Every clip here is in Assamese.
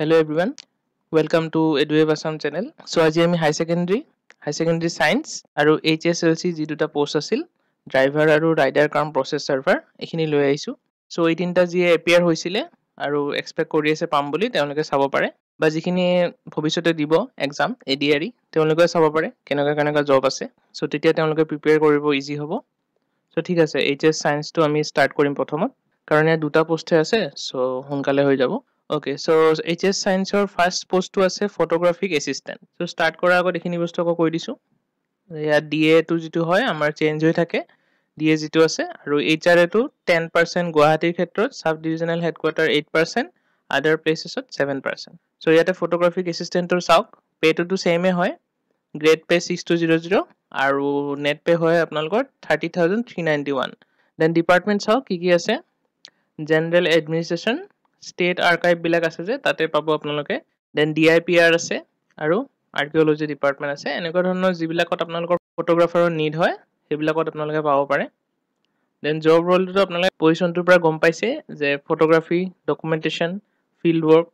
Hello everyone, welcome to EduWeb Assam channel. So আজি আমি হাই সেকেন্ডাৰী সায়েন্স আৰু HSLC যি দুটা পোষ্ট আছিল ড্ৰাইভাৰ আৰু ৰাইডাৰ কাম প্ৰসেস সাৰ্ভাৰ এখিনি লৈ আহিছো। সো এই তিনটা যি এপিয়াৰ হৈছিলে আৰু এক্সপেক্ট কৰি আছে পাম বুলি তেওঁলোকে চাব পাৰে বা যিখিনি ভৱিষ্যতে দিব এক্সাম এডিআৰই তেওঁলোকে চাব পাৰে কেনেকা জব আছে। সো তেতিয়া তেওঁলোকে প্ৰিপেয়াৰ কৰিব ইজি হ'ব। সো ঠিক আছে HS সায়েন্সটো আমি স্টাৰ্ট কৰিম প্ৰথমত কাৰণ এই দুটা পোষ্টে আছে সো সোনকালে হৈ যাব। Okay, so HS Science or first post to as a photographic assistant. So start kora agot ekhini bostu ko koi disu. Ya DA to jitu hoy amar change hoi thake. DA jitu ase aru HRA to 10% Guwahati khetrot sub divisional headquarter 8% other places at 7%. So yate photographic assistant or sauk pay to same hoy grade pay 6200 aru net pay hoy apnalokor 30391. Then department sauk ki ase general administration state archive বিলাক আছে যে তাতে পাবো আপোনালোকে দেন DIPR আছে আৰু আৰ্কিওলজি ডিপাৰ্টমেন্ট আছে এনেকুৱা ধৰণৰ যিবিলাকত আপোনালোকৰ ফটোগ্ৰাফাৰৰ নিড হয় সেইবিলাকত আপোনালোকে পাব পাৰে দেন জব ৰলটো আপোনালোকে পজিশনটোৰ পৰা গম পাইছে যে ফটোগ্ৰাফি ডকুমেন্টেশন ফিল্ড ওয়াৰ্ক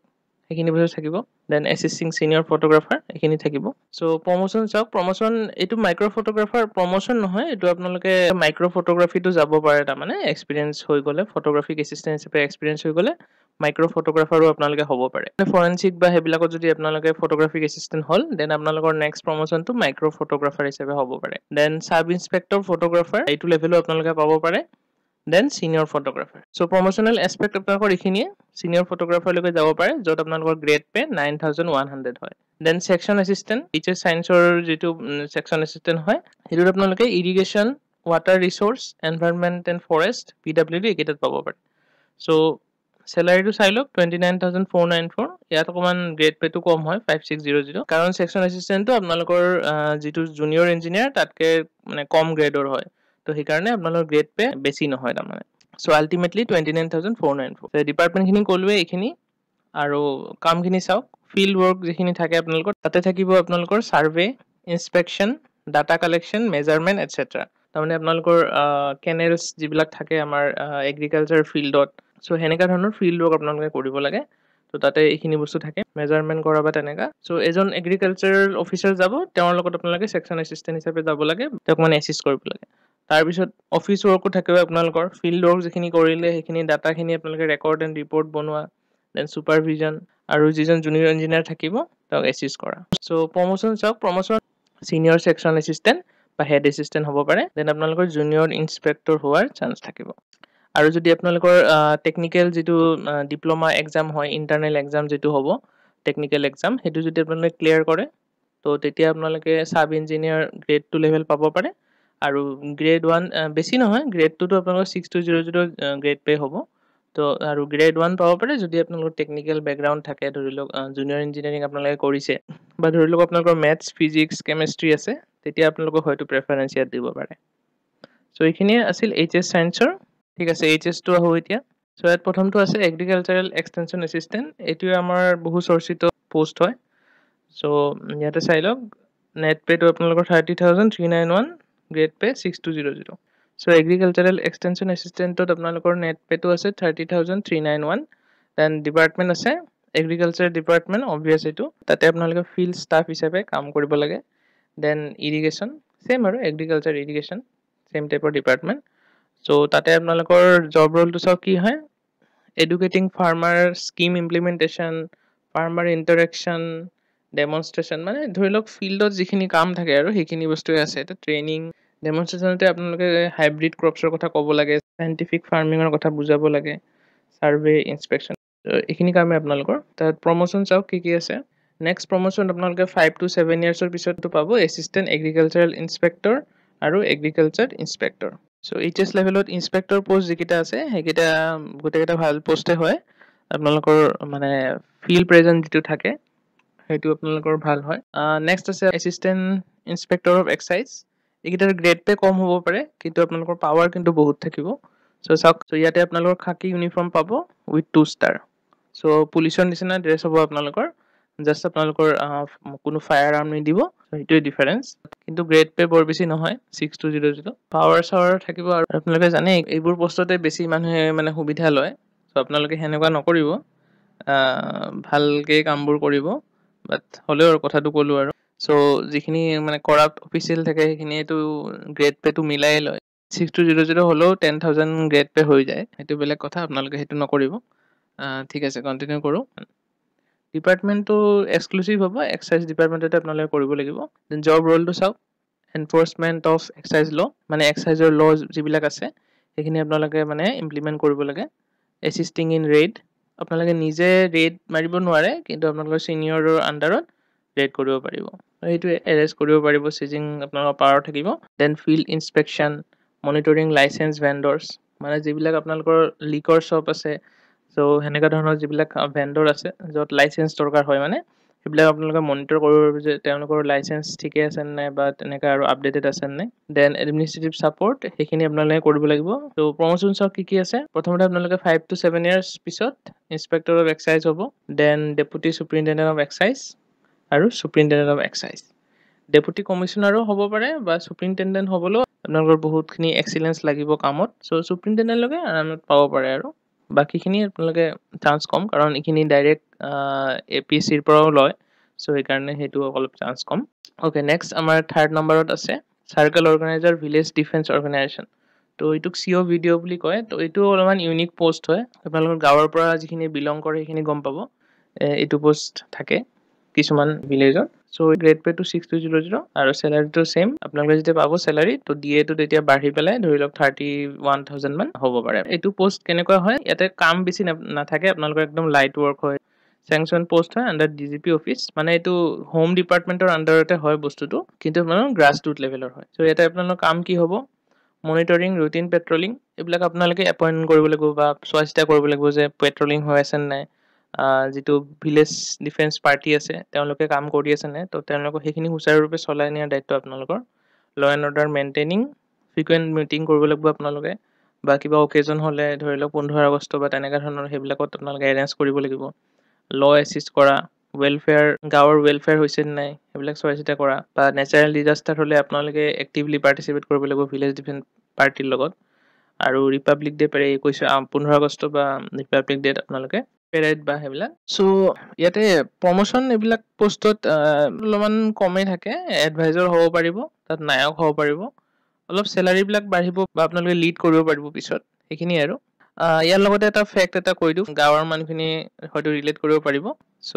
এখিনি বস্তু থাকিব দেন অ্যাসিস্টিং সিনিয়ৰ ফটোগ্ৰাফাৰ এখিনি থাকিব সো প্ৰমোশন চাওক প্ৰমোশন এটো মাইক্ৰো ফটোগ্ৰাফাৰ প্ৰমোশন নহয় এটো আপোনালোকে মাইক্ৰো ফটোগ্ৰাফিটো যাব পাৰে তা মানে এক্সপেৰিয়েন্স হৈ গলে ফটোগ্ৰাফিক অ্যাসিস্ট্যান্ট হিচাপে এক্সপেৰিয়েন্স হৈ গলে মাইক্ৰো ফটোগ্ৰাফাৰো আপোনালোকে হ'ব পাৰে ফৰেনসিক বা হেবিলাকত যদি আপোনালোকে ফটোগ্ৰাফিক অ্যাসিস্ট্যান্ট হল দেন আপোনালোকৰ নেক্সট প্ৰমোশনটো মাইক্ৰো ফটোগ্ৰাফাৰ হিচাপে হ'ব পাৰে দেন সাব ইন্সপেক্টৰ ফটোগ্ৰাফাৰ এইটো লেভেলো আপোনালোকে পাব পাৰে then senior photographer so promotional aspect আপোনালোকৰ এখিনিয়ে সিনিয়ৰ ফটোগ্ৰাফাৰ লৈকে যাব পাৰে যত আপোনালোকৰ গ্ৰেড পে 9100 হয় দেন সেকশন অ্যাসিস্ট্যান্ট টিচাৰ সায়েন্সৰ যেটো সেকশন অ্যাসিস্ট্যান্ট হয় হেতু আপোনালোকে irrigation water resource environment and forest PWD একেটাত পাব পাৰে সো salary to silo 29494 ইয়াত অকমান গ্ৰেড পে টো কম হয় 5600 কাৰণ সেকশন অ্যাসিস্ট্যান্ট তো আপোনালোকৰ যেটো জুনিয়ৰ ইঞ্জিনিয়াৰ তাতকে মানে কম গ্ৰেডৰ হয় তো সেই কাৰণে আপোনালোকৰ গ্ৰেড পে বেছি নহয় তাৰ মানে সো আলটিমেটলি 29494 ডিপাৰ্টমেন্ট খিনি কলুৱে এখিনি আৰু কামখিনি চাওক ফিল্ড ওয়াৰ্ক যেখিনি থাকে আপোনালোকৰ তাতে থাকিব আপোনালোকৰ survey inspection data collection measurement etcetera তাৰমানে আপোনালোকৰ কেনেলস যিবিলাক থাকে আমাৰ এগ্ৰিকালচাৰ ফিল্ডত সো হেনেকা ধৰণৰ ফিল্ড ওয়াৰ্ক আপোনালোকে কৰিব লাগে তো তাতে এখিনি বস্তু থাকে মেজাৰমেন্ট কৰা বা তেনেকা সো এজন এগ্ৰিকালচাৰাল অফিচাৰ যাব তেওঁৰ লগত আপোনালোকে সেকশন অ্যাসিস্ট্যান্ট হিচাপে যাব লাগে তেওঁক মানে এসিস্ট কৰিব লাগে তাৰ পিছত অফিস ওয়াৰ্কও থাকিব আপোনালোকৰ ফিল্ড ওয়াৰ্ক যেখিনি কৰিলে হেখিনি ডাটাখিনি আপোনালোকে ৰেকৰ্ড এন্ড ৰিপোৰ্ট বনোৱা দেন সুপাৰভিজন আৰু যিজন জুনিয়ৰ ইঞ্জিনিয়াৰ থাকিব তেওঁক এসিস্ট কৰা সো প্ৰমোশন চাওক প্ৰমোশন সিনিয়ৰ সেকশন অ্যাসিস্ট্যান্ট বা হেড অ্যাসিস্ট্যান্ট হ'ব পাৰে দেন আপোনালোকৰ জুনিয়ৰ ইন্সপেক্টৰ হোৱাৰ চান্স থাকিব আৰু যদি আপোনালোকৰ টেকনিক্যাল যেটো ডিপ্লোমা এক্সাম হয় ইন্টাৰনেল এক্সাম যেটো হ'ব টেকনিক্যাল এক্সাম হেতু যদি আপোনালোকে ক্লিয়াৰ কৰে তো তেতিয়া আপোনালোকে সাব ইঞ্জিনিয়াৰ গ্ৰেড 2 লেভেল পাব পাৰে আৰু গ্ৰেড 1 বেছি নহয় গ্ৰেড 2 তো আপোনালোকৰ 6200 গ্ৰেড পে হ'ব তো আৰু গ্ৰেড 1 পাব পাৰে যদি আপোনালোকৰ টেকনিক্যাল ব্যাকগ্ৰাউন্ড থাকে ধৰিলক জুনিয়ৰ ইঞ্জিনিয়াৰিং আপোনালোকে কৰিছে বা ধৰিলক আপোনালোকৰ ম্যাথছ ফিজিক্স কেমিষ্ট্ৰি আছে তেতিয়া আপোনালোকক হয়তো প্ৰেফাৰেন্স ইয়াত দিব পাৰে সো এইখিনি আছিল HS সায়েন্সৰ ঠিক আছে HS টো আহো এতিয়া সো ইয়াত প্ৰথমটো আছে এগ্ৰিকালচাৰাল এক্সটেনশন অ্যাসিস্ট্যান্ট এটো আমাৰ বহু চৰ্চিত পোষ্ট হয় সো ইয়াতে চাই লওক নেট পে টো আপোনালোকৰ 30391 grade pay 6200 so agricultural extension অ্যাসিস্ট্যান্টত আপোনালোকৰ নেট পে টো আছে 30391 দেন ডিপাৰ্টমেন্ট আছে এগ্ৰিকালচাৰ ডিপাৰ্টমেন্ট অবভিয়াস এটো তাতে আপোনালোকে ফিল্ড ষ্টাফ হিচাপে কাম কৰিব লাগে দেন ইৰিগেশন সেম আৰু এগ্ৰিকালচাৰ ইৰিগেশন সেম টাইপৰ ডিপাৰ্টমেন্ট সো তাতে আপোনালোকৰ জব ৰলটো চাও কি হয় educating farmer scheme implementation farmer interaction demonstration মানে ধৰিলক ফিল্ডত যিখিনি কাম থাকে আৰু হেখিনি বস্তুৱে আছে এটা ট্ৰেনিং ডেমনস্ট্ৰেশনতে আপোনালোকে হাইব্ৰিড ক্ৰপছৰ কথা ক'ব লাগে সাইন্টিফিক ফাৰ্মিংৰ কথা বুজাব লাগে সাৰ্ভে ইনস্পেকশন এখিনি কামে আপোনালোকৰ তাত প্ৰমোশন চাওক কি আছে নেক্সট প্ৰমোশন আপোনালোকে 5 to 7 ইয়াৰ্ছৰ পিছতটো পাব এসিস্ট্যান্ট এগ্ৰিকালচাৰাল ইনস্পেক্টৰ আৰু এগ্ৰিকালচাৰ ইনস্পেক্টৰ সো HS লেভেলত ইনস্পেক্টৰ পোষ্ট যিকিটা আছে হেকিটা গুটেকেটা ভাল পোষ্টে হয় আপোনালোকৰ মানে ফিল্ড প্ৰেজেন্ট যেটো থাকে হেতু আপোনালোকৰ ভাল হয় নেক্সট আছে এসিস্ট্যান্ট ইনস্পেক্টৰ অফ এক্সাইজ একিটাৰ গ্ৰেড পে কম হ'ব পাৰে কিন্তু আপোনালোকৰ পাৱাৰ কিন্তু বহুত থাকিব সো চাওক সো ইয়াতে আপোনালোকৰ খাকি ইউনিফৰ্ম পাব উইথ 2 ষ্টাৰ সো পুলিশৰ নিচিনা ড্ৰেছ হ'ব আপোনালোকৰ জাস্ট আপোনালোকৰ কোনো ফায়াৰ আৰ্ম নিদিব হেতুই ডিফাৰেন্স কিন্তু গ্ৰেড পে বৰ বেছি নহয় 6200 পাৱাৰ সাৱাৰ থাকিব আৰু আপোনালোকে জানে এইবোৰ পোষ্টতে বেছি মানুহে মানে সুবিধা লয় সো আপোনালোকে হেনেকুৱা নকৰিব ভালকে কামবোৰ কৰিব বাট হ'লেও আৰু কথাটো ক'লোঁ আৰু চ' যিখিনি মানে কৰাপ্ট অফিচিয়েল থাকে সেইখিনিয়েতো গ্ৰেড পে'টো মিলাই লয় 6200 হ'লেও 10,000 গ্ৰেড পে' হৈ যায় সেইটো বেলেগ কথা আপোনালোকে সেইটো নকৰিব ঠিক আছে কণ্টিনিউ কৰোঁ ডিপাৰ্টমেণ্টটো এক্সক্লুচিভ হ'ব এক্সাইজ ডিপাৰ্টমেণ্টতে আপোনালোকে কৰিব লাগিব দেন জব ৰ'লটো চাওক এনফৰ্চমেণ্ট অফ এক্সাইজ ল' মানে এক্সাইজৰ ল' যিবিলাক আছে সেইখিনি আপোনালোকে মানে ইমপ্লিমেণ্ট কৰিব লাগে এছিষ্টিং ইন ৰেইড আপোনালোকে নিজে ৰেড মাৰিব নোৱাৰে কিন্তু আপোনালোকৰ ছিনিয়ৰৰ আণ্ডাৰত ৰেড কৰিব পাৰিব সেইটোৱে এৰেষ্ট কৰিব পাৰিব চিজিং আপোনালোকৰ পাৱাৰ থাকিব then field inspection monitoring licence vendors মানে যিবিলাক আপোনালোকৰ লিকৰ শ্বপ আছে চ' সেনেকুৱা ধৰণৰ যিবিলাক ভেণ্ডৰ আছে য'ত লাইচেঞ্চ দৰকাৰ হয় মানে সেইবিলাক আপোনালোকে মনিটৰ কৰিব পাৰিব যে তেওঁলোকৰ লাইচেঞ্চ ঠিকে আছে নাই বা তেনেকৈ আৰু আপডেটেড আছে নাই দেন এডমিনিষ্ট্ৰেটিভ ছাপৰ্ট সেইখিনি আপোনালোকে কৰিব লাগিব ত' প্ৰমোশ্যনছৰ কি আছে প্ৰথমতে আপোনালোকে 5 to 7 years পিছত ইনস্পেক্টৰ অফ এক্সাইজ হ'ব then deputy superintendent of excise আৰু চুপাৰিনটেণ্ডেণ্ট অফ এক্সাইজ ডেপুটি কমিশ্যনাৰো হ'ব পাৰে বা চুপাৰিনটেণ্ডেণ্ট হ'বলৈও আপোনালোকৰ বহুতখিনি এক্সিলেঞ্চ লাগিব কামত চ' চুপাৰিনটেণ্ডেণ্টলৈকে আৰামত পাব পাৰে আৰু বাকীখিনি আপোনালোকে চান্স কম কাৰণ এইখিনি ডাইৰেক্ট APSCৰ পৰাও লয় চ' সেইকাৰণে সেইটো অলপ চান্স কম অ'কে নেক্সট আমাৰ 3rd নম্বৰত আছে circle organiser village defence organisation তো এইটোক CO ভিডিঅ' বুলি কয় তো এইটো অলপমান ইউনিক পোষ্ট হয় আপোনালোকৰ গাঁৱৰ পৰা যিখিনি বিলং কৰে সেইখিনি গম পাব এইটো পোষ্ট থাকে কিছুমান ভিলেজত চ' গ্ৰেড পে'টো 6200 আৰু চেলাৰীটো ছেইম আপোনালোকে যেতিয়া পাব চেলাৰী তো DA-টো তেতিয়া বাঢ়ি পেলাই ধৰি লওক 31,000 মান হ'ব পাৰে এইটো পোষ্ট কেনেকুৱা হয় ইয়াতে কাম বেছি নাথাকে আপোনালোকৰ একদম লাইট ৱৰ্ক হয় চেংচন পোষ্ট হয় আণ্ডাৰ DGP অফিচ মানে এইটো হোম ডিপাৰ্টমেণ্টৰ আণ্ডাৰতে হয় বস্তুটো কিন্তু আপোনালোকৰ গ্ৰাছ ৰুট লেভেলৰ হয় চ' ইয়াতে আপোনালোকৰ কাম কি হ'ব মনিটৰিং ৰুটিন পেট্ৰলিং এইবিলাক আপোনালোকে এপইণ্ট কৰিব লাগিব বা চোৱা চিতা কৰিব লাগিব যে পেট্ৰলিং হৈ আছে নাই যিটো ভিলেজ ডিফেন্স পাৰ্টি আছে তেওঁলোকে কাম কৰি আছে নাই তো তেওঁলোকক সেইখিনি সুচাৰুৰূপে চলাই নিয়াৰ দায়িত্ব আপোনালোকৰ ল and order maintaining frequent meeting কৰিব লাগিব আপোনালোকে বা কিবা অকেজন হ'লে ধৰি লওক 15 আগষ্ট বা তেনেকুৱা ধৰণৰ সেইবিলাকত আপোনালোকে এৰেঞ্জ কৰিব লাগিব ল এছিষ্ট কৰা ৱেলফেয়াৰ গাঁৱৰ ৱেলফেয়াৰ হৈছে নাই সেইবিলাক চোৱা চিতা কৰা বা নেচাৰেল ডিজাষ্টাৰ হ'লে আপোনালোকে এক্টিভলি পাৰ্টিচিপেট কৰিব লাগিব ভিলেজ ডিফেন্স পাৰ্টিৰ লগত আৰু ৰিপাব্লিক ডে' 15 আগষ্ট বা ৰিপাব্লিক ডেত আপোনালোকে পেৰেড বা সেইবিলাক চ' ইয়াতে প্ৰমোশ্যন এইবিলাক পোষ্টত অলপমান কমেই থাকে এডভাইজৰ হ'ব পাৰিব তাত নায়ক হ'ব পাৰিব অলপ চেলাৰীবিলাক বাঢ়িব বা আপোনালোকে লিড কৰিব পাৰিব পিছত সেইখিনিয়ে আৰু ইয়াৰ লগতে এটা ফেক্ট এটা কৈ দিওঁ গাঁৱৰ মানুহখিনি হয়তো ৰিলেট কৰিব পাৰিব চ'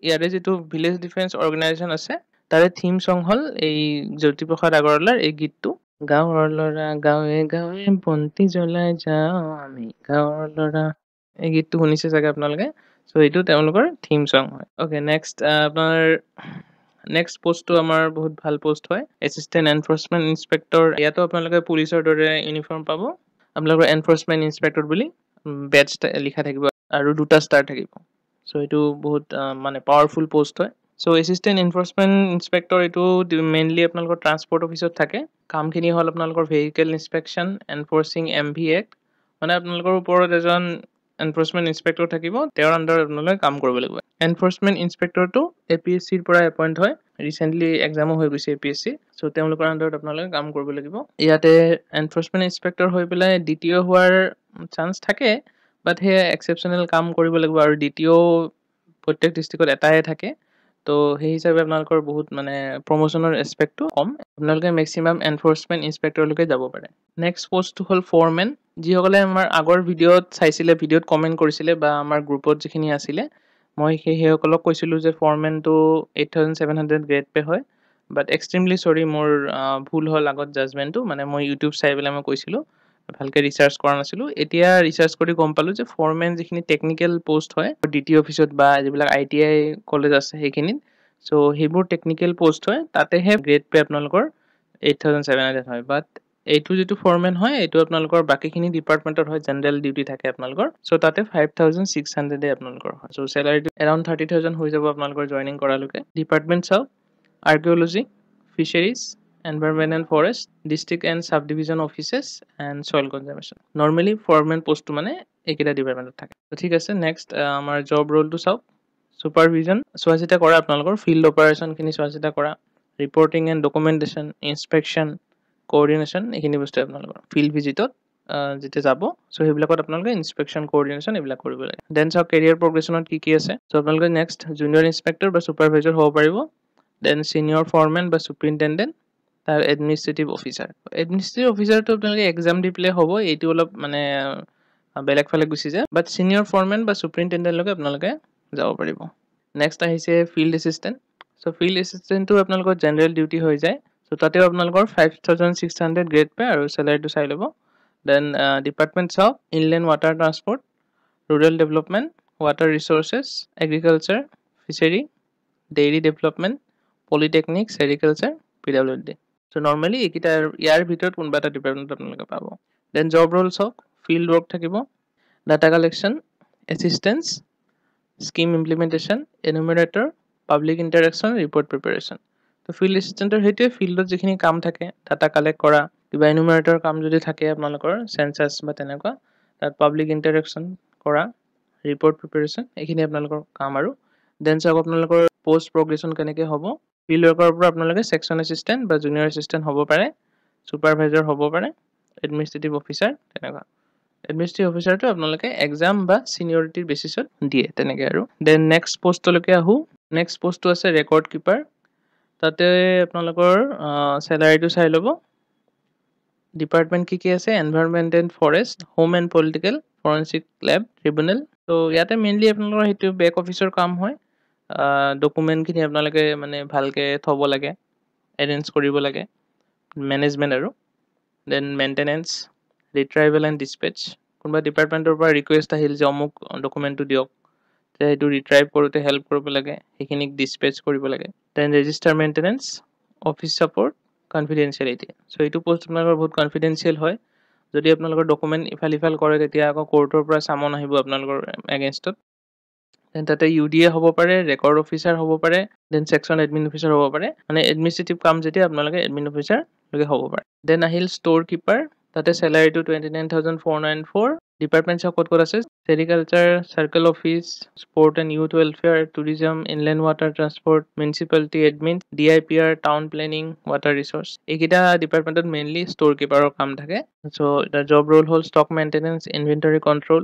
ইয়াৰে যিটো ভিলেজ ডিফেন্স অৰ্গেনাইজেশ্যন আছে তাৰে থিম চং হ'ল এই জ্যোতিপ্ৰসাদ আগৰৱালাৰ এই গীতটো গাঁৱৰ ল'ৰা গাঁৱে গাঁৱে বন্তি জ্বলাই যাওঁ আমি গাঁৱৰ ল'ৰা এই গীতটো শুনিছে চাগে আপোনালোকে চ' এইটো তেওঁলোকৰ থিম চং হয় অ'কে নেক্সট আপোনাৰ নেক্সট পোষ্টটো আমাৰ বহুত ভাল পোষ্ট হয় এছিষ্টেণ্ট এনফৰ্চমেণ্ট ইনস্পেক্টৰ ইয়াতো আপোনালোকে পুলিচৰ দৰে ইউনিফৰ্ম পাব আপোনালোকৰ এনফৰ্চমেণ্ট ইনস্পেক্টৰ বুলি বেডছ লিখা থাকিব আৰু 2টা ষ্টাৰ থাকিব চ' এইটো বহুত মানে পাৱাৰফুল পোষ্ট হয় চ' এছিষ্টেণ্ট এনফৰ্চমেণ্ট ইনস্পেক্টৰ এইটো মেইনলি আপোনালোকৰ ট্ৰান্সপৰ্ট অফিচত থাকে কামখিনি হ'ল আপোনালোকৰ ভেহিকেল ইনস্পেকশ্যন এনফৰ্চিং MV এক্ট মানে আপোনালোকৰ ওপৰত এজন এনফৰ্চমেণ্ট ইনস্পেক্টৰ থাকিব তেওঁৰ আণ্ডাৰত আপোনালোকে কাম কৰিব লাগিব এনফৰ্চমেণ্ট ইনস্পেক্টৰটো APSCৰ পৰা এপইণ্ট হয় ৰিচেণ্টলি এক্সামো হৈ গৈছে APSC চ' তেওঁলোকৰ আণ্ডাৰত আপোনালোকে কাম কৰিব লাগিব ইয়াতে এনফৰ্চমেণ্ট ইনস্পেক্টৰ হৈ পেলাই DTO হোৱাৰ চান্স থাকে বাট সেয়া এক্সেপশ্যনেল কাম কৰিব লাগিব আৰু DTO প্ৰত্যেক ডিষ্ট্ৰিক্টত এটাই থাকে তো সেই হিচাপে আপোনালোকৰ বহুত মানে প্ৰমোশ্যনৰ এছপেক্টটো কম আপোনালোকে মেক্সিমাম এনফৰ্চমেণ্ট ইনস্পেক্টৰলৈকে যাব পাৰে নেক্সট পোষ্টটো হ'ল ফ'ৰমেন যিসকলে আমাৰ আগৰ ভিডিঅ'ত চাইছিলে ভিডিঅ'ত কমেণ্ট কৰিছিলে বা আমাৰ গ্ৰুপত যিখিনি আছিলে মই সেইসকলক কৈছিলোঁ যে ফ'ৰমেনটো 8,700 গ্ৰেড পে হয় বাট এক্সট্ৰিমলি চৰি মোৰ ভুল হ'ল আগত জাজমেণ্টটো মানে মই ইউটিউব চাই পেলাই মই কৈছিলোঁ ভালকৈ ৰিচাৰ্চ কৰা নাছিলোঁ এতিয়া ৰিচাৰ্চ কৰি গম পালোঁ যে ফ'ৰমেন যিখিনি টেকনিকেল পোষ্ট হয় DT অফিচত বা যিবিলাক ITI কলেজ আছে সেইখিনিত চ' সেইবোৰ টেকনিকেল পোষ্ট হয় তাতেহে গ্ৰেড পে আপোনালোকৰ 8,700 হয় বাট এইটো যিটো ফ'ৰমেন হয় এইটো আপোনালোকৰ বাকীখিনি ডিপাৰ্টমেণ্টত হয় জেনেৰেল ডিউটি থাকে আপোনালোকৰ চ' তাতে 5,600 আপোনালোকৰ হয় চ' চেলাৰীটো এৰাউণ্ড 30,000 হৈ যাব আপোনালোকৰ জইনিং কৰালৈকে ডিপাৰ্টমেণ্ট চাওক archaeology fisheries environment and forest district and sub division offices and soil conservation normally foreman পোষ্টটো মানে এইকেইটা ডিপাৰ্টমেণ্টত থাকে ঠিক আছে নেক্সট আমাৰ জব ৰ'লটো চাওক ছুপাৰভিজন চোৱা চিতা কৰা আপোনালোকৰ ফিল্ড অপাৰেশ্যনখিনি চোৱা চিতা কৰা reporting and documentation inspection coordination এইখিনি বস্তু আপোনালোকৰ ফিল্ড ভিজিটত যেতিয়া যাব সো সেইবিলাকত আপোনালোকে ইনস্পেকশন কোঅৰ্ডিনেশন এইবিলাক কৰিব লাগে দেন চাওক কেৰিয়াৰ প্ৰগ্ৰেছনত কি আছে সো আপোনালোকে নেক্সট জুনিয়ৰ ইনস্পেক্টৰ বা সুপাৰভাইজাৰ হ'ব পাৰিব দেন সিনিয়ৰ ফৰমেন বা সুপাৰিনটেনডেন্ট তাৰ এডমিনিষ্ট্ৰেটিভ অফিচাৰটো আপোনালোকে এক্সাম দি পেলাই হ'ব এইটো অলপ মানে বেলেগ ফালে গুচি যায় বাট সিনিয়ৰ ফৰমেন বা সুপাৰিনটেনডেন্টলৈকে আপোনালোকে যাব পাৰিব নেক্সট আহিছে ফিল্ড এছিষ্টেণ্ট সো ফিল্ড এছিষ্টেণ্টটো আপোনালোকৰ জেনেৰেল ডিউটি হৈ যায় সো তাতেও আপোনালোকৰ 5600 গ্ৰেড পায় আৰু স্যালাৰিটো চাই ল'ব then departments of inland water transport rural development water resources agriculture fishery dairy development polytechnic sericulture PWD so normally এইকেইটা ইয়াৰ ভিতৰত কোনোবা এটা ডিপাৰ্টমেণ্ট আপোনালোকে পাব দেন জব ৰোলছ হওক ফিল্ড ৱৰ্ক থাকিব data collection assistance scheme implementation enumerator public interaction report preparation তো ফিল্ড এছিষ্টেণ্টৰ সেইটোৱে ফিল্ডত যিখিনি কাম থাকে ডাটা কালেক্ট কৰা কিবা এনুমেৰেটৰ কাম যদি থাকে আপোনালোকৰ সেন্সাছ বা তেনেকুৱা তাত পাব্লিক ইণ্টাৰেকশ্যন কৰা ৰিপৰ্ট প্ৰিপাৰেশ্যন এইখিনি আপোনালোকৰ কাম আৰু দেন চাওক আপোনালোকৰ পোষ্ট প্ৰগ্ৰেছন কেনেকৈ হ'ব ফিল্ড ৱৰ্কৰ পৰা আপোনালোকে সেকশ্যন এছিষ্টেণ্ট বা জুনিয়ৰ এছিষ্টেণ্ট হ'ব পাৰে সুপাৰভাইজাৰ হ'ব পাৰে এডমিনিষ্ট্ৰেটিভ অফিচাৰ তেনেকুৱা এডমিনিষ্ট্ৰেটিভ অফিচাৰটো আপোনালোকে এক্সাম বা সিনিয়ৰিটিৰ বেচিছত দিয়ে তেনেকৈ আৰু দেন নেক্সট পোষ্টলৈকে আহোঁ নেক্সট পোষ্টটো আছে ৰেকৰ্ড কিপাৰ তাতে আপোনালোকৰ স্যালাৰিটো চাই ল'ব ডিপাৰ্টমেণ্ট কি আছে environment and forest home and political forensic lab tribunal তো ইয়াতে মেইনলি আপোনালোকৰ সেইটো বেক অফিচৰ কাম হয় ডকুমেণ্টখিনি আপোনালোকে মানে ভালকৈ থ'ব লাগে এৰেঞ্জ কৰিব লাগে মেনেজমেণ্ট আৰু দেন মেইনটেনেন্স ৰিট্ৰাইভেল এণ্ড ডিছপেচ কোনোবা ডিপাৰ্টমেণ্টৰ পৰা ৰিকুৱেষ্ট আহিল যে অমুক ডকুমেণ্টটো দিয়ক তেতিয়া সেইটো ৰিট্ৰাইভ কৰোঁতে হেল্প কৰিব লাগে সেইখিনিক ডিছপেচ কৰিব লাগে then register maintenance office support confidentiality so এইটো পোষ্ট আপোনালোকৰ বহুত কনফিডেঞ্চিয়েল হয় যদি আপোনালোকৰ ডকুমেণ্ট ইফাল কৰে তেতিয়া আকৌ কোৰ্টৰ পৰা চামন আহিব আপোনালোকৰ এগেইনষ্টত দেন তাতে ইউডিএ হ'ব পাৰে ৰেকৰ্ড অফিচাৰ হ'ব পাৰে দেন ছেকশ্যন এডমিন অফিচাৰ হ'ব পাৰে মানে এডমিনিষ্ট্ৰেটিভ কাম যেতিয়া আপোনালোকে এডমিন অফিচাৰলৈকে হ'ব পাৰে দেন আহিল ষ্ট'ৰ কিপাৰ তাতে স্যালাৰিটো 29,494 ডিপাৰ্টমেণ্টছ ক'ত আছে sericulture circle office sport and youth welfare tourism inland water transport municipality admin DIPR town planning water resource এইকেইটা ডিপাৰ্টমেণ্টত মেইনলি ষ্ট'ৰ কিপাৰৰ কাম থাকে চ' এটা জব ৰোল হ'ল stock maintenance inventory control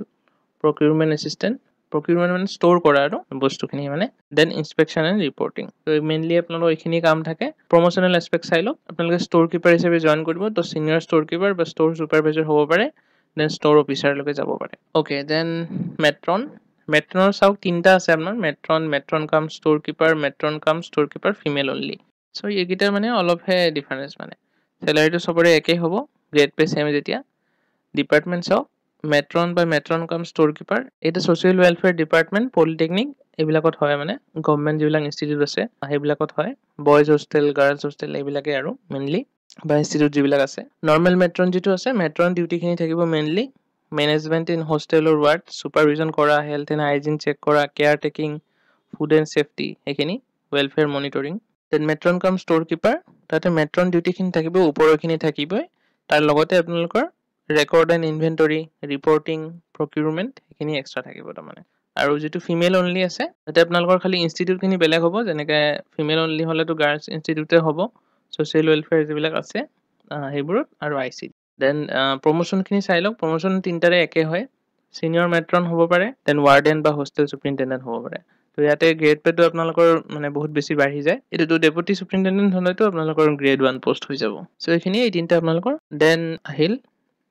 procurement assistant procurement মানে ষ্ট'ৰ কৰা আৰু বস্তুখিনি মানে দেন ইনস্পেকশ্যন এণ্ড ৰিপৰ্টিং তো মেইনলি আপোনালোকৰ এইখিনি কাম থাকে প্ৰমোচনেল এছপেক্ট চাই লওক আপোনালোকে ষ্ট'ৰ কিপাৰ হিচাপে জইন কৰিব তো ছিনিয়ৰ ষ্ট'ৰ কিপাৰ বা ষ্ট'ৰ ছুপাৰভাইজাৰ হ'ব পাৰে দেন ষ্ট'ৰ অফিচাৰলৈকে যাব পাৰে অ'কে দেন মেট্ৰনৰ চাওক তিনিটা আছে আপোনাৰ মেট্ৰন কাম ষ্ট'ৰ কাম ষ্ট'ৰ কিপাৰ ফিমেল অনলি চ' এইকেইটাৰ মানে অলপহে ডিফাৰেঞ্চ মানে চেলাৰিটো চবৰে একেই হ'ব গ্ৰেড পে চেম যেতিয়া ডিপাৰ্টমেণ্ট চাওক মেট্ৰন কাম ষ্ট'ৰ কিপাৰ এইটো ছ'চিয়েল ৱেলফেয়াৰ ডিপাৰ্টমেণ্ট পলিটেকনিক এইবিলাকত হয় মানে গভৰ্ণমেণ্ট যিবিলাক ইনষ্টিটিউট আছে সেইবিলাকত হয় বইজ হোষ্টেল গাৰ্লছ হোষ্টেল এইবিলাকে আৰু মেইনলি বা ইনষ্টিটিউট যিবিলাক আছে নৰ্মেল মেট্ৰন যিটো আছে মেট্ৰন ডিউটিখিনি থাকিব mainly management in hostel or ward supervision কৰা হেল্থ এণ্ড হাইজিন চেক কৰা care taking food and safety সেইখিনি ৱেলফেয়াৰ মনিটৰিং দেন মেট্ৰন কাম ষ্ট'ৰ কিপাৰ তাতে মেট্ৰন ডিউটিখিনি থাকিব ওপৰৰখিনি থাকিবই তাৰ লগতে আপোনালোকৰ record and inventory reporting procurement সেইখিনি এক্সট্ৰা থাকিব তাৰমানে আৰু যিটো ফিমেল অনলি আছে তাতে আপোনালোকৰ খালি ইনষ্টিটিউটখিনি বেলেগ হ'ব যেনেকৈ ফিমেল অনলি হ'লেতো গাৰ্লছ ইনষ্টিটিউটে হ'ব ছ'চিয়েল ৱেলফেয়াৰ যিবিলাক আছে সেইবোৰত আৰু IC দেন প্ৰমোশ্যনখিনি চাই লওক প্ৰমোশ্যন তিনিটাৰে একে হয় ছিনিয়ৰ মেট্ৰন হ'ব পাৰে দেন ৱাৰ্ডেন বা হোষ্টেল ছুপাৰিনটেণ্ডেণ্ট হ'ব পাৰে তো ইয়াতে গ্ৰেড পেটো আপোনালোকৰ মানে বহুত বেছি বাঢ়ি যায় এইটোতো ডেপুটি ছুপাৰিনটেণ্ডেণ্ট হ'লেতো আপোনালোকৰ গ্ৰেড 1 পোষ্ট হৈ যাব চ' এইখিনি এই তিনিটা আপোনালোকৰ দেন আহিল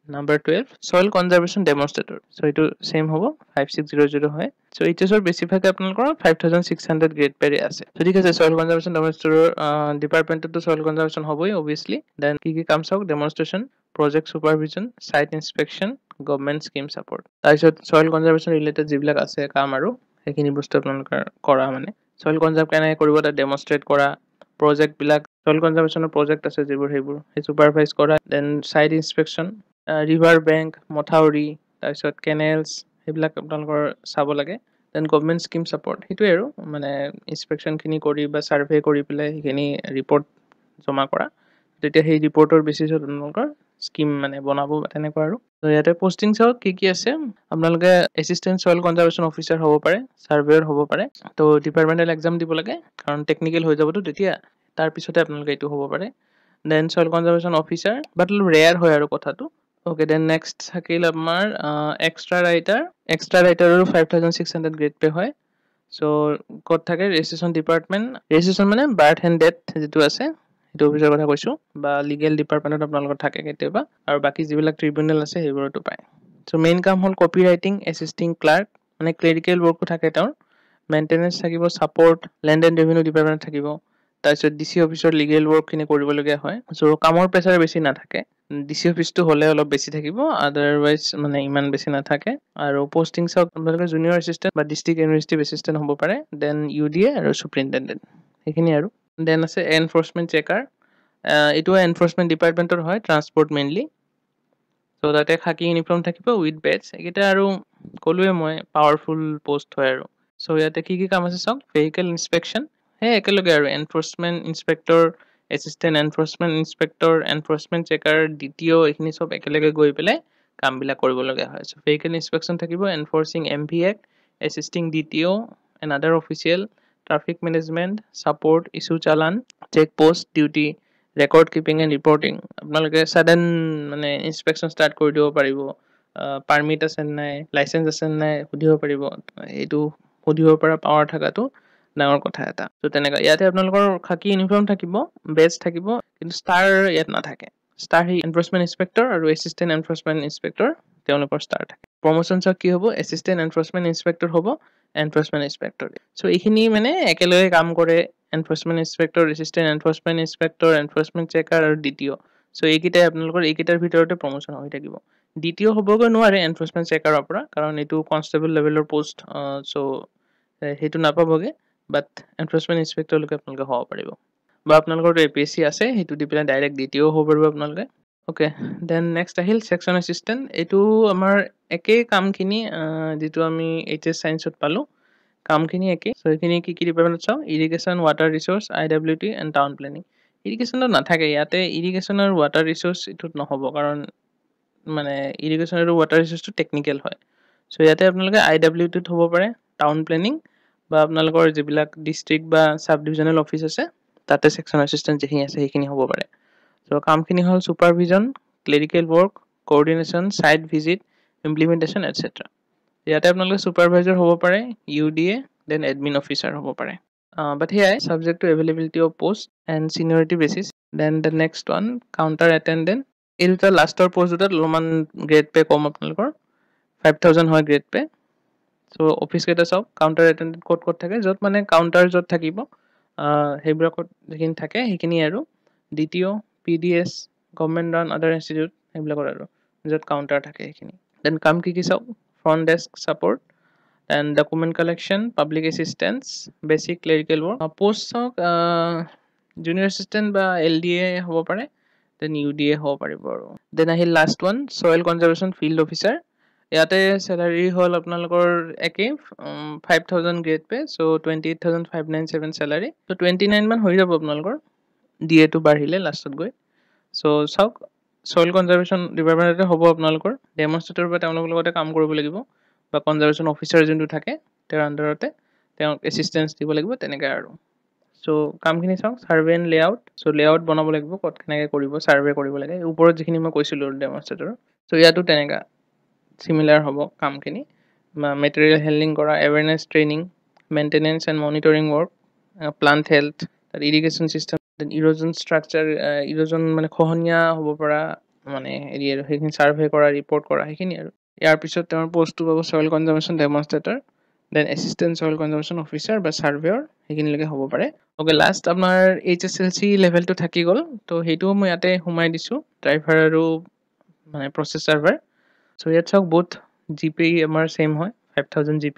নাম্বাৰ 12 সইল কনজাৰ্ভেশ্যন ডেমনষ্ট্ৰেটৰ চ' এইটো ছেম হ'ব 5600 হয় চ' এইচএছৰ বেছিভাগে আপোনালোকৰ 5600 গ্ৰেড পেৰে আছে চ' ঠিক আছে সইল কনজাৰ্ভেশ্যন ডেমনষ্ট্ৰেটৰ ডিপাৰ্টমেণ্টতো সইল কনজাৰ্ভেশ্যন হ'বই অবভিয়াছলি দেন কি কাম চাওক demonstration project supervision site inspection government scheme support তাৰপিছত সইল কনজাৰ্ভেশ্যন ৰিলেটেড যিবিলাক আছে কাম আৰু সেইখিনি বস্তু আপোনালোকৰ কৰা মানে সইল কনজাৰ্ভ কেনেকৈ কৰিব তাত ডেমনষ্ট্ৰেট কৰা প্ৰজেক্টবিলাক সইল কনজাৰ্ভেশ্যনৰ প্ৰজেক্ট আছে যিবোৰ সেইবোৰ সেই ছুপাৰভাইজ কৰা then site inspection river bank মথাউৰি তাৰপিছত কেনেলছ সেইবিলাক আপোনালোকৰ চাব লাগে দেন গভৰ্ণমেণ্ট স্কিম ছাপৰ্ট সেইটোৱে আৰু মানে ইনস্পেকশ্যনখিনি কৰি বা ছাৰ্ভে কৰি পেলাই সেইখিনি ৰিপৰ্ট জমা কৰা তেতিয়া সেই ৰিপৰ্টৰ বেচিছত আপোনালোকৰ স্কিম মানে বনাব তেনেকুৱা আৰু তো ইয়াতে পষ্টিং চাওক কি আছে আপোনালোকে এছিষ্টেণ্ট সইল কনজাৰ্ভেশ্যন অফিচাৰ হ'ব পাৰে ছাৰ্ভেয়াৰ হ'ব পাৰে তো ডিপাৰ্টমেণ্টেল এক্সাম দিব লাগে কাৰণ টেকনিকেল হৈ যাবতো তেতিয়া তাৰপিছতে আপোনালোকে এইটো হ'ব পাৰে দেন সইল কনজাৰ্ভেশ্যন অফিচাৰ বাট অলপ ৰেয়াৰ হয় আৰু কথাটো Okay, then next থাকিল আমাৰ এক্সট্ৰা ৰাইটাৰৰ 5600 গ্ৰেড পে হয়। সো ক'ত থাকে ৰেজিষ্ট্ৰেশ্যন ডিপাৰ্টমেণ্ট, ৰেজিষ্ট্ৰেশ্যন মানে বাৰ্থ এণ্ড ডেথ যিটো আছে সেইটো অফিচৰ কথা কৈছোঁ, বা লিগেল ডিপাৰ্টমেণ্টত আপোনালোকৰ থাকে কেতিয়াবা, আৰু বাকী যিবিলাক ট্ৰিবিউনেল আছে সেইবোৰতো পায়। সো মেইন কাম হ'ল কপি ৰাইটিং, এছিষ্টিং ক্লাৰ্ক, মানে ক্লেৰিকেল ৱৰ্কো থাকে তেওঁৰ, মেইনটেনেঞ্চ থাকিব, support, land and revenue department থাকিব, তাৰপিছত ডি চি অফিচৰ লিগেল ৱৰ্কখিনি কৰিবলগীয়া হয়। চ' কামৰ প্ৰেছাৰ বেছি নাথাকে। ডি চি অফিচটো হ'লে অলপ বেছি থাকিব, আদাৰৱাইজ মানে ইমান বেছি নাথাকে। আৰু পষ্টিং চাওক আপোনালোকে জুনিয়ৰ এছিষ্টেণ্ট বা ডিষ্ট্ৰিক্ট এডমিনিষ্ট্ৰেটিভ এছিষ্টেণ্ট হ'ব পাৰে, দেন ইউ ডি এ আৰু চুপাৰিনটেণ্ডেণ্ট, সেইখিনি আৰু। দেন আছে এনফৰ্চমেণ্ট চেকাৰ, এইটো এনফৰ্চমেণ্ট ডিপাৰ্টমেণ্টৰ হয়, ট্ৰান্সপৰ্ট মেইনলি। চ' তাতে খাকী ইউনিফৰ্ম থাকিব উইথ বেজ, এইকেইটা আৰু ক'লোৱে মই পাৱাৰফুল পষ্ট হয় আৰু। চ' ইয়াতে কি কি কাম আছে চাওক, ভেহিকেল ইনস্পেকশ্যন, সেই একেলগে আৰু enforcement inspector, assistant enforcement inspector, enforcement checker, DTO, এইখিনি চব একেলগে গৈ পেলাই কামবিলাক কৰিবলগীয়া হয়। চ' ভেহিকেল ইনস্পেকশ্যন থাকিব, enforcing MV Act, assisting DTO and other official, traffic management, support, issue challan, check post duty, record keeping and reporting. আপোনালোকে ছাডেন মানে ইনস্পেকশ্যন ষ্টাৰ্ট কৰি দিব পাৰিব, পাৰ্মিট আছে নাই, লাইচেঞ্চ আছে নাই সুধিব পাৰিব, এইটো সুধিব পৰা পাৱাৰ থকাটো ডাঙৰ কথা এটা। ত' তেনেকুৱা ইয়াতে আপোনালোকৰ খাকী ইউনিফৰ্ম থাকিব, বেজ থাকিব, কিন্তু ষ্টাৰ ইয়াত নাথাকে। ষ্টাৰ সেই এনফৰ্চমেণ্ট ইনস্পেক্টৰ আৰু এছিষ্টেণ্ট এনফৰ্চমেণ্ট ইনস্পেক্টৰ তেওঁলোকৰ ষ্টাৰ থাকে। প্ৰমোশ্যন চাওক কি হ'ব, এছিষ্টেণ্ট এনফৰ্চমেণ্ট ইনস্পেক্টৰ হ'ব, এনফৰ্চমেণ্ট ইনস্পেক্টৰ। চ' এইখিনি মানে একেলগে কাম কৰে, enforcement inspector, assistant enforcement inspector, enforcement checker আৰু DTO। চ' এইকেইটাই আপোনালোকৰ এইকেইটাৰ ভিতৰতে প্ৰমোশ্যন হৈ থাকিব। DTO হ'বগৈ নোৱাৰে এনফৰ্চমেণ্ট চেকাৰৰ পৰা, কাৰণ এইটো কনষ্টেবল লেভেলৰ পষ্ট, চ' সেইটো নাপাবগৈ, বাট এনফৰ্চমেণ্ট ইনস্পেক্টৰলৈকে আপোনালোকে হ'ব পাৰিব। বা আপোনালোকৰ APSC আছে, সেইটো দি পেলাই ডাইৰেক্ট DTO হ'ব পাৰিব আপোনালোকে। অ'কে, দেন নেক্সট আহিল ছেকশ্যন এছিষ্টেণ্ট। এইটো আমাৰ একেই কামখিনি যিটো আমি HS ছায়েন্সত পালোঁ, কামখিনি একেই। চ' এইখিনি কি কি ডিপাৰ্টমেণ্টত চাওঁ, irrigation, water resource, IWT and town planning. ইৰিগেশ্যনত নাথাকে, ইয়াতে ইৰিগেশ্যন আৰু ৱাটাৰ ৰিচোৰ্চ এইটোত নহ'ব, কাৰণ মানে ইৰিগেশ্যন আৰু ৱাটাৰ ৰিচোৰ্চটো টেকনিকেল হয়। চ' ইয়াতে আপোনালোকে IWTত হ'ব পাৰে, টাউন প্লেনিং, বা আপোনালোকৰ যিবিলাক ডিষ্ট্ৰিক্ট বা ছাব ডিভিজনেল অফিচ আছে তাতে ছেকশ্যন এছিষ্টেণ্ট যিখিনি আছে সেইখিনি হ'ব পাৰে। চ' কামখিনি হ'ল supervision, clerical work, coordination, site visit, implementation etcetera. ইয়াতে আপোনালোকে ছুপাৰভাইজাৰ হ'ব পাৰে, UDA, দেন এডমিন অফিচাৰ হ'ব পাৰে। বাট সেয়াই subject to availability of post and seniority basis. Then the next one counter attendant. এই দুটা লাষ্টৰ পোষ্ট দুটাত অলপমান গ্ৰেড পে কম আপোনালোকৰ, 5000 হয় গ্ৰেড পে। চ' অফিচ কেইটা চাওক, কাউণ্টাৰ এটেণ্ডেণ্ট ক'ত ক'ত থাকে, য'ত মানে কাউণ্টাৰ য'ত থাকিব সেইবিলাকত যিখিনি থাকে সেইখিনি আৰু। DTO, PDS, গভৰ্ণমেণ্ট ৰান আদাৰ ইনষ্টিটিউট, সেইবিলাকত আৰু য'ত কাউণ্টাৰ থাকে সেইখিনি। দেন কাম কি কি চাওক, front desk support, and document collection, public assistance, basic clerical work. Post চাওক, জুনিয়ৰ এছিষ্টেণ্ট বা LDA হ'ব পাৰে, দেন UDA হ'ব পাৰিব আৰু। দেন আহিল last one, soil conservation field officer. ইয়াতে চেলাৰী হ'ল আপোনালোকৰ একেই, 5000 গ্ৰেড পে, চ' 28,597 চেলাৰী। চ' 29 মান হৈ যাব আপোনালোকৰ, DA টো বাঢ়িলে লাষ্টত গৈ। চ' চাওক, ছইল কনজাৰ্ভেশ্যন ডিপাৰ্টমেণ্টতে হ'ব আপোনালোকৰ, ডেমনষ্ট্ৰেটৰ পৰা তেওঁলোকৰ লগতে কাম কৰিব লাগিব, বা কনজাৰ্ভেশ্যন অফিচাৰ যোনটো থাকে তেওঁৰ আণ্ডাৰতে তেওঁক এছিষ্টেঞ্চ দিব লাগিব, তেনেকৈ আৰু। চ' কামখিনি চাওক, survey and layout. So' layout বনাব লাগিব, ক'ত কেনেকৈ কৰিব, ছাৰ্ভে কৰিব লাগে, ওপৰত যিখিনি মই কৈছিলোঁ ডেমনষ্ট্ৰেটৰ। চ' ইয়াতো তেনেকুৱা চিমিলাৰ হ'ব কামখিনি, মেটেৰিয়েল হেণ্ডলিং কৰা, awareness training, maintenance and monitoring work, plant health, irrigation system, erosion structure, erosion মানে খহনীয়া হ'ব পৰা মানে হেৰি আৰু, সেইখিনি ছাৰ্ভে কৰা, ৰিপৰ্ট কৰা, সেইখিনি আৰু। ইয়াৰ পিছত তেওঁৰ পষ্টটো পাব soil conservation demonstrator, then assistant soil conservation officer বা ছাৰ্ভেয়ৰ, সেইখিনিলৈকে হ'ব পাৰে। অ'কে, লাষ্ট আপোনাৰ HSLC লেভেলটো থাকি গ'ল, ত' সেইটোও মই ইয়াতে সোমাই দিছোঁ, ড্ৰাইভাৰ আৰু মানে প্ৰচেছ ছাৰ্ভাৰ। চ' ইয়াত চাওক বুথ GP আমাৰ ছেইম হয়, 5000 GP।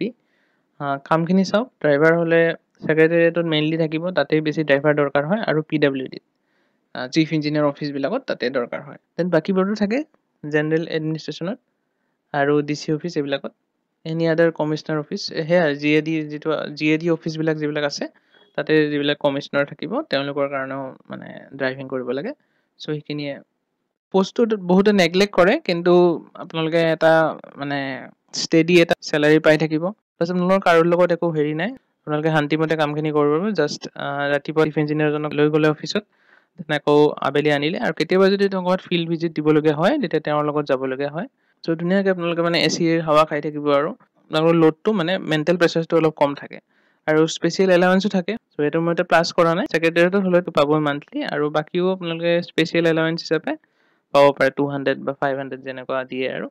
কামখিনি চাওক, ড্ৰাইভাৰ হ'লে ছেক্ৰেটেৰিয়েটত মেইনলি থাকিব, তাতেই বেছি ড্ৰাইভাৰ দৰকাৰ হয়, আৰু PWD চিফ ইঞ্জিনিয়াৰ অফিচবিলাকত তাতে দৰকাৰ হয়। দেন বাকীবোৰতো থাকে জেনেৰেল এডমিনিষ্ট্ৰেশ্যনত আৰু DC অফিচ এইবিলাকত, এনি আদাৰ কমিশনাৰ অফিচ, সেয়া GAD অফিচবিলাক যিবিলাক আছে তাতে যিবিলাক কমিশনাৰ থাকিব তেওঁলোকৰ কাৰণেও মানে ড্ৰাইভিং কৰিব লাগে। চ' সেইখিনিয়ে পোষ্টটোত বহুতে নেগলেক্ট কৰে, কিন্তু আপোনালোকে এটা মানে ষ্টেডি এটা চেলাৰী পাই থাকিব, তাৰপিছত আপোনালোকৰ কাৰোৰ লগত একো হেৰি নাই, আপোনালোকে শান্তিমতে কামখিনি কৰিব পাৰিব। জাষ্ট ৰাতিপুৱা চিফ ইঞ্জিনিয়াৰজনক লৈ গ'লে অফিচত, দেন আকৌ আবেলি আনিলে আৰু কেতিয়াবা যদি তেওঁলোকৰ ফিল্ড ভিজিট দিবলগীয়া হয় তেতিয়া তেওঁৰ লগত যাবলগীয়া হয় চ' ধুনীয়াকৈ আপোনালোকে মানে এচিৰ হাৱা খাই থাকিব আৰু আপোনালোকৰ লোডটো মানে মেণ্টেল প্ৰেচাৰটো অলপ কম থাকে আৰু স্পেচিয়েল এলাৱেঞ্চো থাকে চ' সেইটো মই এতিয়া প্লাছ কৰা নাই ছেক্ৰেটেৰিয়েটত হ'লেতো পাবই মান্থলি আৰু বাকীও আপোনালোকে স্পেচিয়েল এলাৱেঞ্চ হিচাপে পাব পাৰে 200 বা 500 যেনেকুৱা দিয়ে আৰু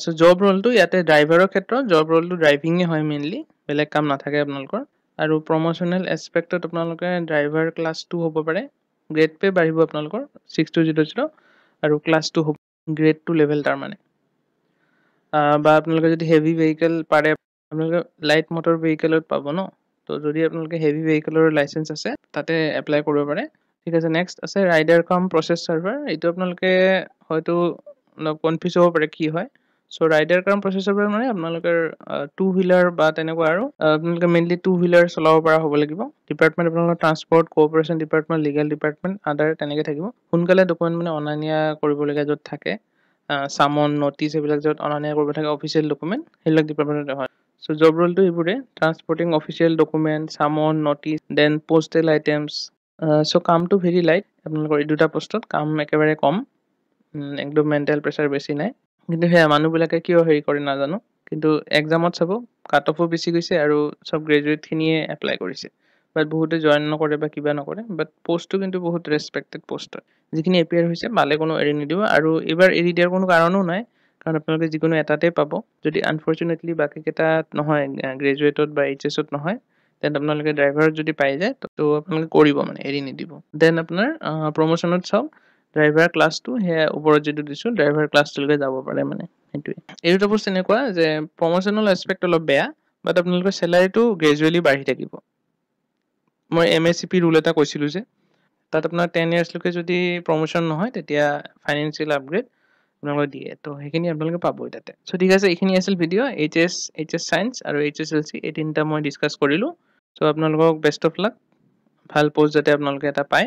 চ' জব ৰ'লটো ইয়াতে ড্ৰাইভাৰৰ ক্ষেত্ৰত জব ৰ'লটো ড্ৰাইভিঙে হয় মেইনলি বেলেগ কাম নাথাকে আপোনালোকৰ আৰু প্ৰমোচনেল এছপেক্টত আপোনালোকে ড্ৰাইভাৰ ক্লাছ 2 হ'ব পাৰে গ্ৰেড পে বাঢ়িব আপোনালোকৰ 6200 আৰু ক্লাছ 2 হ'ব গ্ৰেড 2 লেভেল তাৰ মানে বা আপোনালোকে যদি হেভি ভেহিকেল পাৰে আপোনালোকে লাইট মটৰ ভেহিকেলত পাব ন তো যদি আপোনালোকে হেভি ভেহিকেলৰ লাইচেঞ্চ আছে তাতে এপ্লাই কৰিব পাৰে ঠিক আছে নেক্সট আছে ৰাইডাৰ কাম প্ৰচেছ চাৰ্ভাৰ এইটো আপোনালোকে হয়তো অলপ কনফিউজ হ'ব পাৰে কি হয় চ' ৰাইডাৰ কাম প্ৰচেছ চাৰ্ভাৰ মানে আপোনালোকৰ টু হুইলাৰ বা তেনেকুৱা আৰু আপোনালোকে মেইনলি টু হুইলাৰ চলাব পৰা হ'ব লাগিব ডিপাৰ্টমেণ্ট আপোনালোকৰ transport cooperation department legal department আদাৰ তেনেকৈ থাকিব সোনকালে ডকুমেণ্ট মানে অনা নিয়া কৰিবলগীয়া য'ত থাকে চামন নটিচ এইবিলাক য'ত অনা নিয়া কৰিব থাকে অফিচিয়েল ডকুমেণ্ট সেইবিলাক ডিপাৰ্টমেণ্টতে হয় চ' জব ৰ'লটো এইবোৰে transporting official document summon notice then postal items so' কামটো ভেৰি লাইট আপোনালোকৰ এই দুটা পোষ্টত কাম একেবাৰে কম একদম মেণ্টেল প্ৰেছাৰ বেছি নাই কিন্তু সেয়া মানুহবিলাকে কিয় হেৰি কৰে নাজানো কিন্তু এক্সামত চাব কাট অফো বেছি গৈছে আৰু চব গ্ৰেজুৱেটখিনিয়ে এপ্লাই কৰিছে বাট বহুতে জইন নকৰে বা কিবা নকৰে বাট পোষ্টটো কিন্তু বহুত ৰেচপেক্টেড পোষ্ট হয় যিখিনি এপিয়াৰ হৈছে পালে কোনো এৰি নিদিব আৰু এইবাৰ এৰি দিয়াৰ কোনো কাৰণো নাই কাৰণ আপোনালোকে যিকোনো এটাতে পাব যদি আনফৰ্চুনেটলি বাকীকেইটাত নহয় গ্ৰেজুৱেটত বা এইচএছত নহয় দেন আপোনালোকে ড্ৰাইভাৰত যদি পাই যায় তো আপোনালোকে কৰিব মানে এৰি নিদিব দেন আপোনাৰ প্ৰমোশ্যনত চাওক ড্ৰাইভাৰ ক্লাছটো সেয়া ওপৰত যিটো দিছোঁ ড্ৰাইভাৰ ক্লাছটোলৈকে যাব পাৰে মানে সেইটোৱে এই দুটা বস্তু এনেকুৱা যে প্ৰমোশ্যনেল এছপেক্ট অলপ বেয়া বাট আপোনালোকৰ চেলাৰীটো গ্ৰেজুৱেলি বাঢ়ি থাকিব মই MSCP ৰুল এটা কৈছিলোঁ যে তাত আপোনাৰ 10 ইয়াৰ্ছলৈকে যদি প্ৰমোশ্যন নহয় তেতিয়া ফাইনেন্সিয়েল আপগ্ৰেড আপোনালোকে দিয়ে তো সেইখিনি আপোনালোকে পাবই তাতে চ' ঠিক আছে এইখিনি আছিল ভিডিঅ' এইচ এছ ছায়েন্স আৰু HSLC এই তিনিটা মই ডিছকাছ কৰিলোঁ চ' আপোনালোকক বেষ্ট অফ লাক ভাল পষ্ট যাতে আপোনালোকে এটা পায়